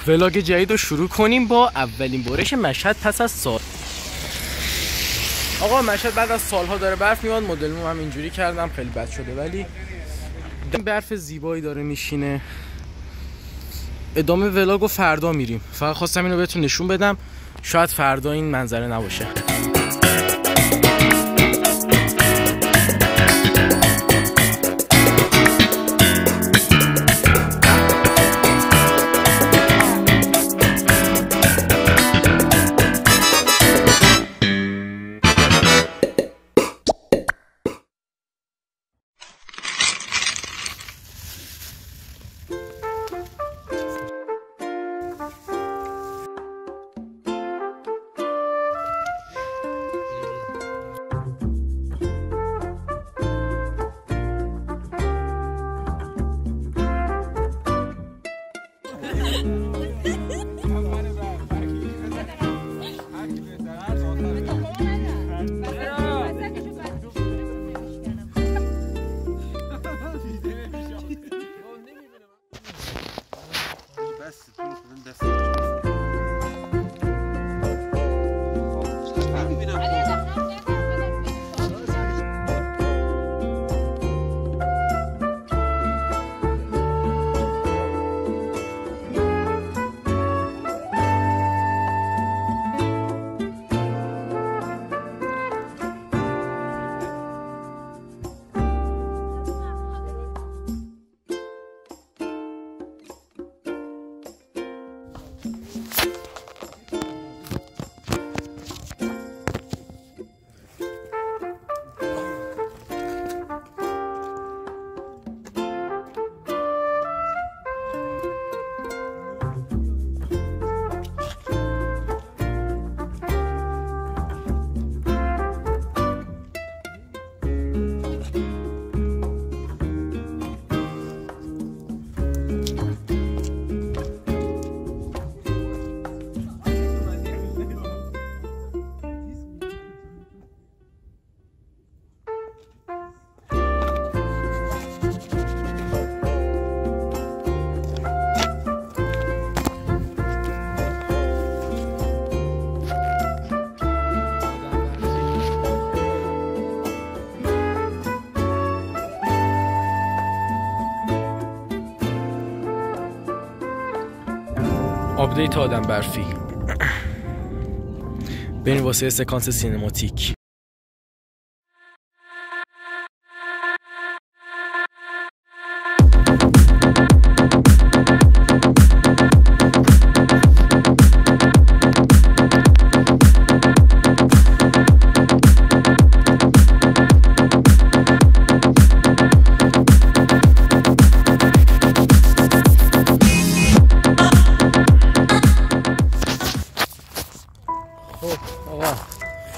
ولاگ جدید رو شروع کنیم با اولین بارش مشهد پس از سال. آقا مشهد بعد از سالها داره برف میاد. مدلمو هم اینجوری کردم، خیلی بد شده ولی برف زیبایی داره میشینه. ادامه ولاگو فردا میریم. فقط خواستم اینو بهتون نشون بدم، شاید فردا این منظره نباشه. آپدیت آدم برفی. بریم واسه سکانس سینماتیک.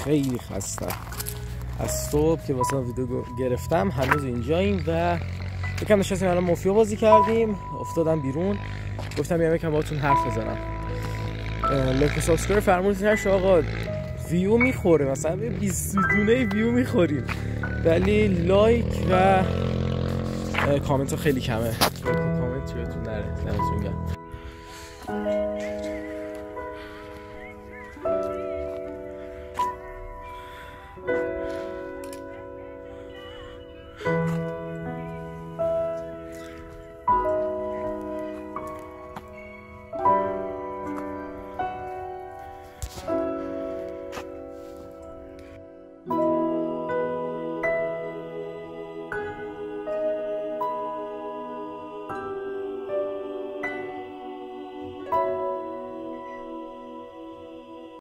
خیلی خستم از صبح که واسه ویدیو گرفتم. هنوز اینجاییم و یکم نشستیم الان مافیا بازی کردیم، افتادم بیرون، گفتم بیام یکم باهاتون حرف بزنم. لایک و سابسکرایب فرمودید نشه آقا، ویو میخوره، مثلا 20 دونه ویو میخوریم ولی لایک و کامنت خیلی کمه. کامنت چیتون نره، دمتون گرم.